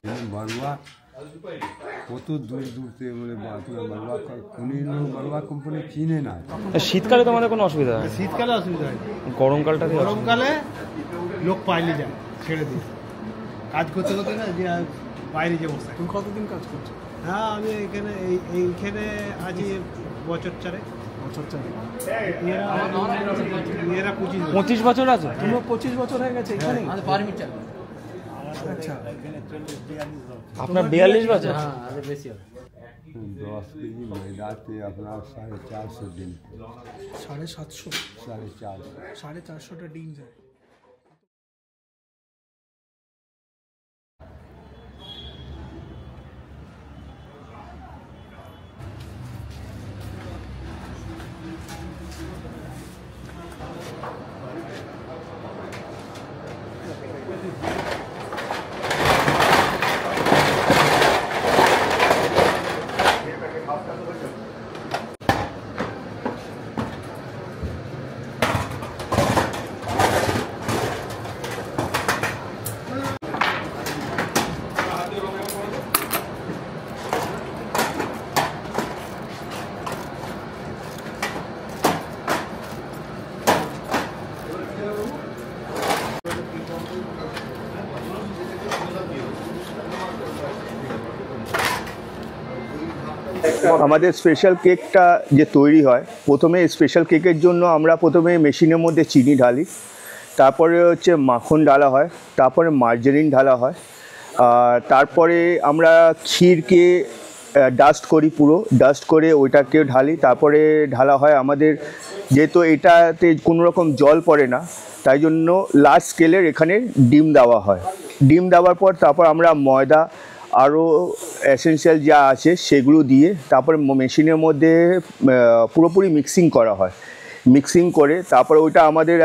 मरवा কত দূর দূর থেকে বলে মারওয়া উনি মারওয়া কোম্পানি চিনে না। শীতকালে তো আমাদের কোনো অসুবিধা হয়? শীতকালে অসুবিধা হয়, গরমকালে লোক পাইলে যায় ছেড়ে দিয়ে কাজ করতে করতে না যে বাইরে যে বসে। তুমি কতদিন কাজ করছো? হ্যাঁ, আমি এইখানে আছি বছর চারেক। এরা 25 বছর আছে। তোমার 25 বছর হয়ে গেছে এখানে? আচ্ছা, আপনার 42 বছর? হ্যাঁ, আরে বেশি হবে। 10 কেজি मैदाते अपना 450 दिन 750 450টা ডিম যায়। আমাদের স্পেশাল কেকটা যে তৈরি হয়, প্রথমে স্পেশাল কেকের জন্য আমরা প্রথমে মেশিনের মধ্যে চিনি ঢালি, তারপরে হচ্ছে মাখন ঢালা হয়, তারপরে মার্জারিন ঢালা হয়, আর তারপরে আমরা ক্ষীরকে ডাস্ট করি, পুরো ডাস্ট করে ওইটাকে ঢালি, তারপরে ঢালা হয় আমাদের, যেহেতু এটাতে কোনো রকম জল পড়ে না তাই জন্য লার্জ স্কেলের এখানে ডিম দেওয়া হয়। ডিম দেওয়ার পর তারপর আমরা ময়দা আরও এসেনশিয়াল যা আছে সেগুলো দিয়ে তারপর মেশিনের মধ্যে পুরোপুরি মিক্সিং করা হয়। মিক্সিং করে তারপর ওইটা আমাদের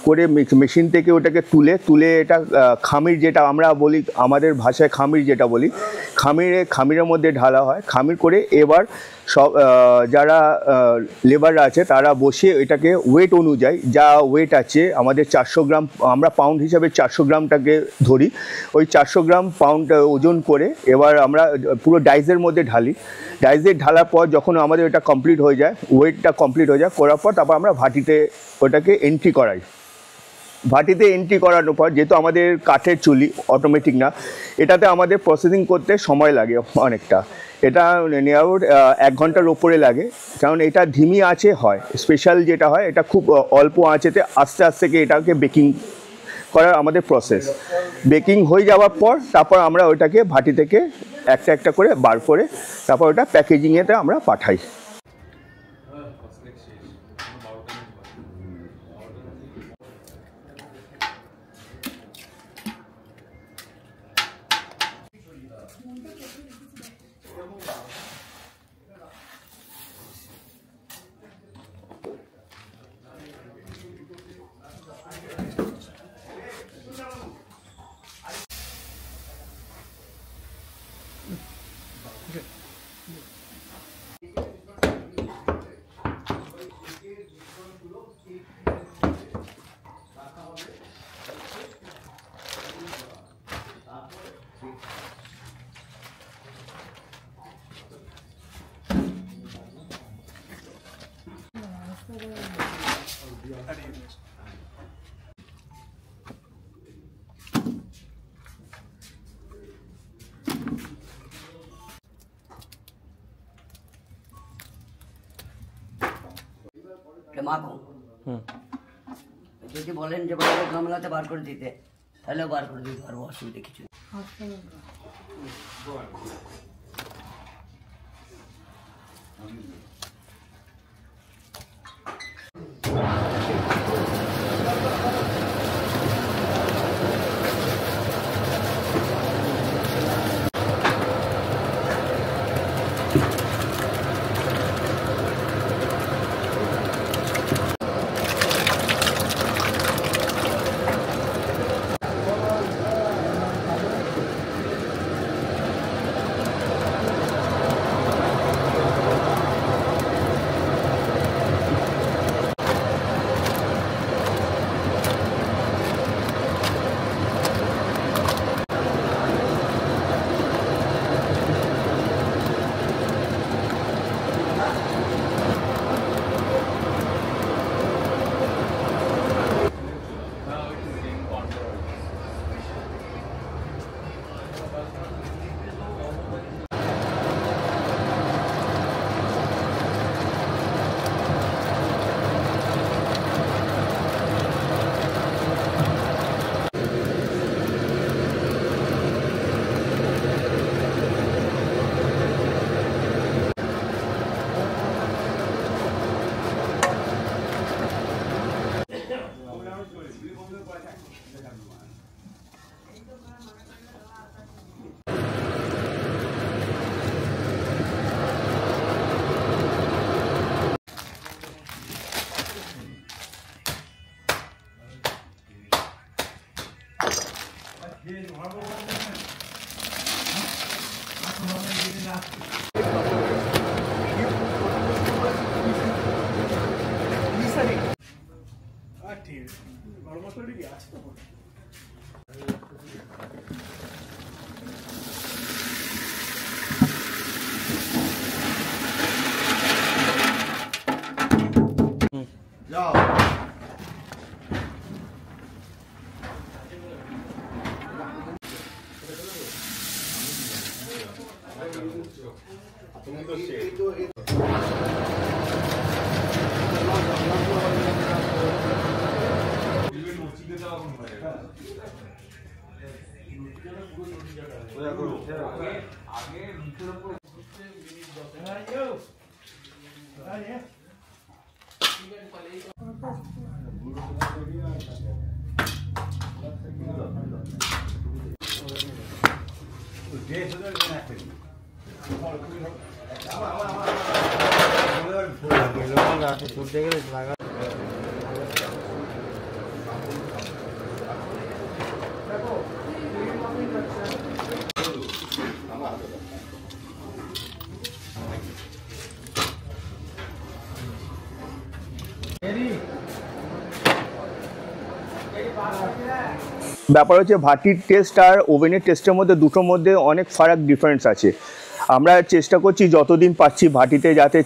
করে মেশিন থেকে ওটাকে তুলে এটা খামির, যেটা আমরা বলি আমাদের ভাষায় খামির যেটা বলি, খামিরের মধ্যে ঢালা হয়। খামির করে এবার সব যারা লেবাররা আছে তারা বসে এটাকে ওয়েট অনুযায়ী, যা ওয়েট আছে আমাদের 400 গ্রাম, আমরা পাউন্ড হিসাবে 400 গ্রামটাকে ধরি, ওই 400 গ্রাম পাউন্ড ওজন করে এবার আমরা পুরো ডাইসের মধ্যে ঢালি। ডাইসে ঢালার পর যখন আমাদের ওটা কমপ্লিট হয়ে যায়, ওয়েটটা কমপ্লিট হয়ে যায়, করার পর তারপর আমরা ভাটিতে ওটাকে এন্ট্রি করাই। ভাটিতে এন্ট্রি করানোর পর, যেহেতু আমাদের কাঠের চুলি, অটোমেটিক না, এটাতে আমাদের প্রসেসিং করতে সময় লাগে অনেকটা। এটা নিয়ার 1 ঘন্টার ওপরে লাগে, কারণ এটা ধিমি আঁচে হয়। স্পেশাল যেটা হয় এটা খুব অল্প আঁচেতে আস্তে আস্তে এটাকে বেকিং করার আমাদের প্রসেস। বেকিং হয়ে যাওয়ার পর তারপর আমরা ওইটাকে ভাটি থেকে একটা একটা করে বার করে তারপর ওটা প্যাকেজিংয়েতে আমরা পাঠাই। মাখো, যদি বলেন যে গামলাতে বার করে দিতে, তাহলেও বার করে দিতে পারবো, অসুবিধা কিছু। ব্যাপার হচ্ছে ভাটির টেস্ট আর ওভেনের টেস্টের মধ্যে দুটোর মধ্যে অনেক ফারাক ডিফারেন্স আছে। আমরা চেষ্টা করছি যতদিন পাচ্ছি ভাটিতে যাতে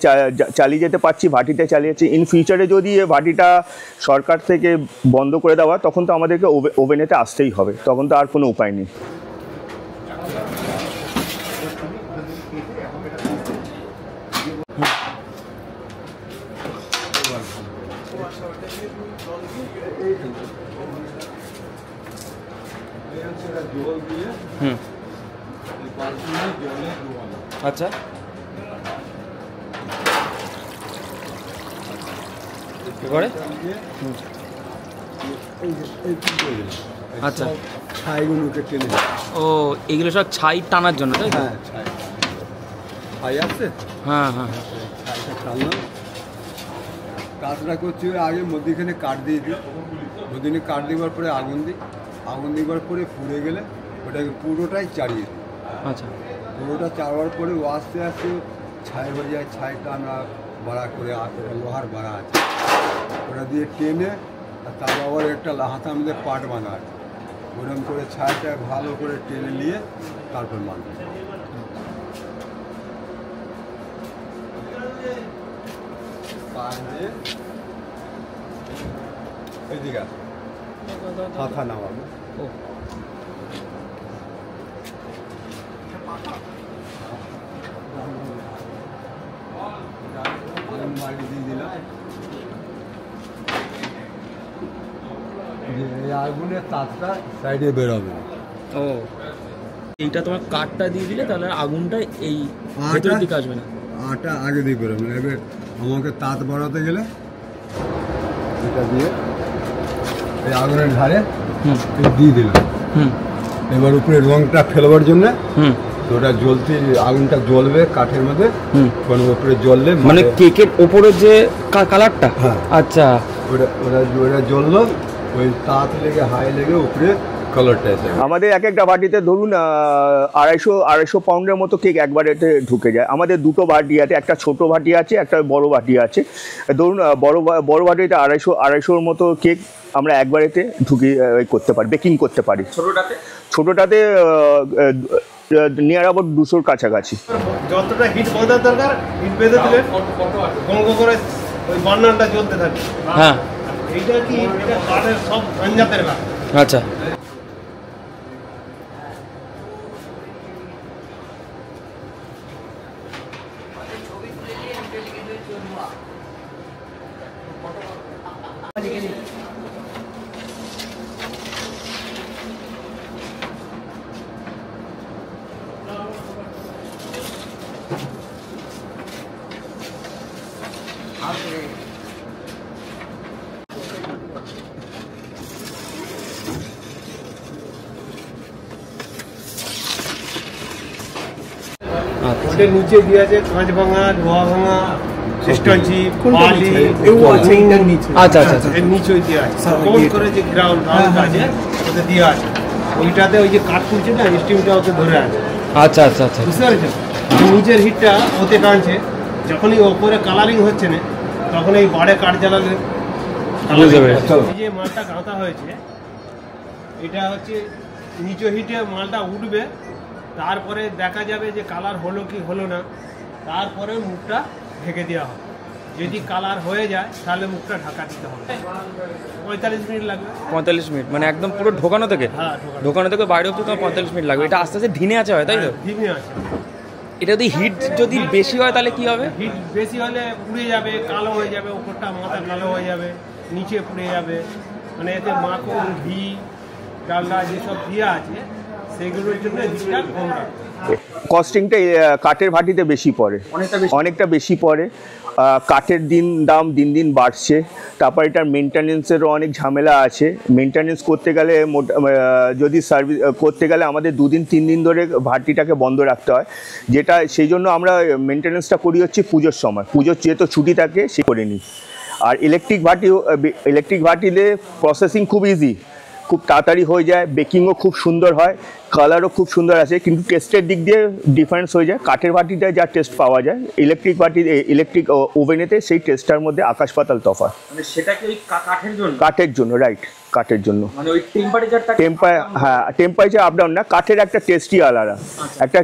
চালিয়ে যেতে পারছি, ভাটিতে চালিয়ে যাচ্ছি। ইন ফিউচারে যদি এই ভাটিটা সরকার থেকে বন্ধ করে দেওয়া তখন তো আমাদেরকে ওভেনেতে আসতেই হবে, তখন তো আর কোনো উপায় নেই। আচ্ছা এবারে আচ্ছা ছাইগুলোকে টেনে ও এগুলো সব ছাই টানার জন্য তাই তো? হ্যাঁ ছাই ছাই আছে, হ্যাঁ হ্যাঁ ছাইটা টানলাম। কাজটা করছি আগে মধ্যিখানে কাঠ দিয়ে দিই, মধ্যিখানে কাঠ দেওয়ার পরে আগুন দিই, আগুন দেওয়ার পরে পুড়ে গেলে ওটাকে পুরোটাই চাড়িয়ে দিই। আচ্ছা পুরোটা চাড়ার পরে ও আস্তে আস্তে ছাই হয়ে যায়। ছাইটা আমরা বাড়া করে লোহার বাড়া আছে, ওটা দিয়ে টেনে আর তার আবার একটা হাতার মধ্যে পাট বাঁধা আছে, ওরকম করে ছাইটা ভালো করে টেনে নিয়ে তারপর মানবে। এইদিকে হাতা নামাবো। ও মাটি দিয়ে দিলাম, এই আগুনের তাপটা সাইডে বেরোবে। ও এইটা তোমার কাঠটা দিয়ে দিলে তাহলে আগুনটা এই ভেতরের দিকে আসবে না, আটা আগে দিয়ে বেরোবে না। এবার আমাকে তাঁত বাড়াতে গেলে এটা দিয়ে এই আগুনের ধারে দিয়ে দিলাম। এবার উপরে রংটা ফেলবার জন্য ওটা জ্বলতে আগুনটা জ্বলবে কাঠের মধ্যে, উপরে জ্বললে মানে কেকের ওপরে যে কালারটা। হ্যাঁ আচ্ছা ওটা ওটা ওটা জ্বললো, ওই তাঁত লেগে হাই লেগে উপরে কালারটা এসে। আমাদের এক একটা ভাটিতে ধরুন 250 পাউন্ডের মতো কেক একবারেতে ঢুকে যায়। আমাদের দুটো ভাটি আছে, একটা ছোট ভাটি আছে, একটা বড় ভাটি আছে। ধরুন বড় ভাটিতে 250-250 মতো কেক আমরা একবারেতে করতে পারি, বেকিং করতে পারি। ছোটোটাতে নিয়ার অ্যাবাউট 200-র কাছাকাছি। যতটা হিট বাঁধার দরকার হিট বেঁধে দিলে গঙ্গ করে ওই বার্নারটা জ্বলতে থাকে। হ্যাঁ এইটা কি এটা কাঠের সব আঞ্জাতের কাঠ। আচ্ছা ওটার নিচে দিয়ে আছে কাঁচ ভাঙা, লোহা ভাঙা, স্টোন চিপ, বালি, আছে এটার নিচে। আচ্ছা আচ্ছা আচ্ছা এর নিচে ওই দিয়ে আছে কোন করে যে গ্রাউন্ড আছে ওটা দিয়ে আছে। ওইটাতে ওই যে কাঠ তুলছে না স্টিমটা ওতে ধরে আছে। আচ্ছা আচ্ছা আচ্ছা বুঝতে পেরেছেন? নিচের হিটটা ওতে টানছে, যখনই ওপরে কালারিং হচ্ছে না তখন এই বাড়ে কাঠ জ্বালালে বুঝতে পেরেছি। এই যে মালটা গাঁথা হয়েছে এটা হচ্ছে নিচু হিটে মালটা উঠবে, তারপরে দেখা যাবে যে কালার হলো কি হলো না, তারপরে মুখটা ঢেকে দেওয়া হবে। যদি কালার হয়ে যায় তাহলে মুখটা ঢাকা দিতে হবে। 45 মিনিট লাগবে। 45 মিনিট মানে একদম পুরো ঢোকানো থেকে? হ্যাঁ, ঢোকানো থেকে বাইরে অব্দি তোমার 45 মিনিট লাগবে। এটা আস্তে আস্তে ধিনে আছে হয়, তাই তো? ধিমে আছে। এটা যদি হিট যদি বেশি হয় তাহলে কি হবে? হিট বেশি হলে পুড়ে যাবে, কালো হয়ে যাবে, উপরটা মাথা কালো হয়ে যাবে, নিচে পুড়ে যাবে। মানে এতে মাখন, ঘি, ডালডা যেসব দিয়ে আছে সেগুলোর জন্য হিটটা কম রাখবে। কস্টিংটা কাঠের ভাটিতে বেশি পড়ে, অনেকটা বেশি পড়ে। কাঠের দাম দিন দিন বাড়ছে। তারপর এটার মেনটেন্যান্সেরও অনেক ঝামেলা আছে। মেনটেন্যান্স করতে গেলে যদি সার্ভিস করতে গেলে আমাদের 2-3 দিন ধরে ভাটিটাকে বন্ধ রাখতে হয়, যেটা সেই জন্য আমরা মেনটেন্যান্সটা করি হচ্ছে পুজোর সময়। পুজোর যেহেতু ছুটি থাকে সে করে নিই। আর ইলেকট্রিক ভাটিতে প্রসেসিং খুব ইজি, খুব তাড়াতাড়ি হয়ে যায়, বেকিংও খুব সুন্দর হয়, কালারও খুব সুন্দর আছে, কিন্তু টেস্টের দিক দিয়ে ডিফারেন্স হয়ে যায়। কাঠের ভাটিতে যা টেস্ট পাওয়া যায় ইলেকট্রিক ওভেনেতে সেই টেস্টটার মধ্যে আকাশ পাতাল তফাৎ। মানে সেটা কি ওই কাঠের জন্য? কাঠের জন্য, রাইট, কাঠের জন্য। মানে ওই টেম্পারেচারটা হ্যাঁ, টেম্পারেচার আপ ডাউন না, কাঠের একটা টেস্টই আলাদা। একটা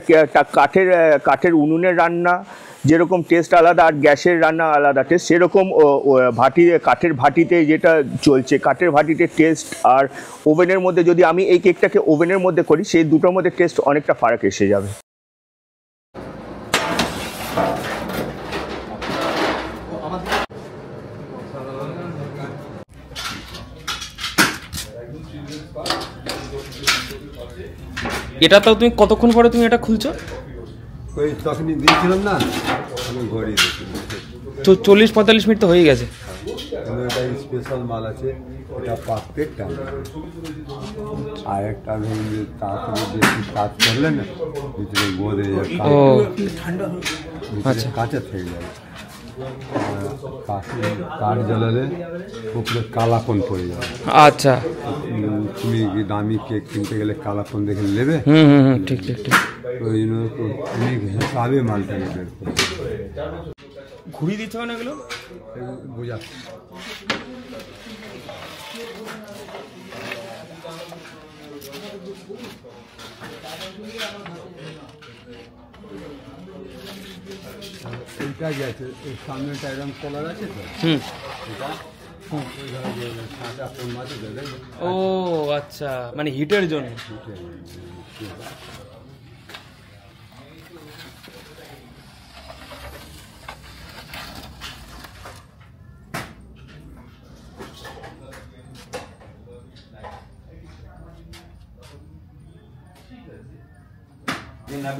কাঠের উনুনের রান্না যেরকম টেস্ট আলাদা আর গ্যাসের রান্না আলাদা টেস্ট, সেরকম কাঠের ভাটিতে যেটা চলছে, কাঠের ভাটিতে টেস্ট আর ওভেনের মধ্যে, যদি আমি এই কেকটাকে ওভেনের মধ্যে করি সেই দুটোর মধ্যে টেস্ট অনেকটা ফারাক এসে যাবে। এটা তো তুমি কতক্ষণ পরে তুমি এটা খুলছো? ওই তখনই দিয়েছিলাম না, আমি ঘড়ি দেখি 40-45 মিনিট তো হয়ে গেছে। এটা স্পেশাল মাল আছে, এটা পারফেক্ট টাইম। আর একটা ধরুন যে তাড়াতাড়ি বেশি কাজ করলে না ভিতরে বোধে ও আচ্ছা, কাঁচা থেকে যাবে। কাঠ জ্বালালে উপরে কালাপন পড়ে যাবে। আচ্ছা, তুমি দামি কেক কিনতে গেলে কালাপন দেখে নেবে। ঠিক ঠিক ঠিক। ওই জন্য অনেক হিসাবে মালটাকে বের করবে। ঘুরিয়ে দিতে হবে না এগুলো? বোঝাচ্ছি। এইটা গেছে, এই সামনেটা এরকম কলার আছে তো, এটা সাদা কোন মাঝে দেবে। ও আচ্ছা, মানে হিটের জন্য। না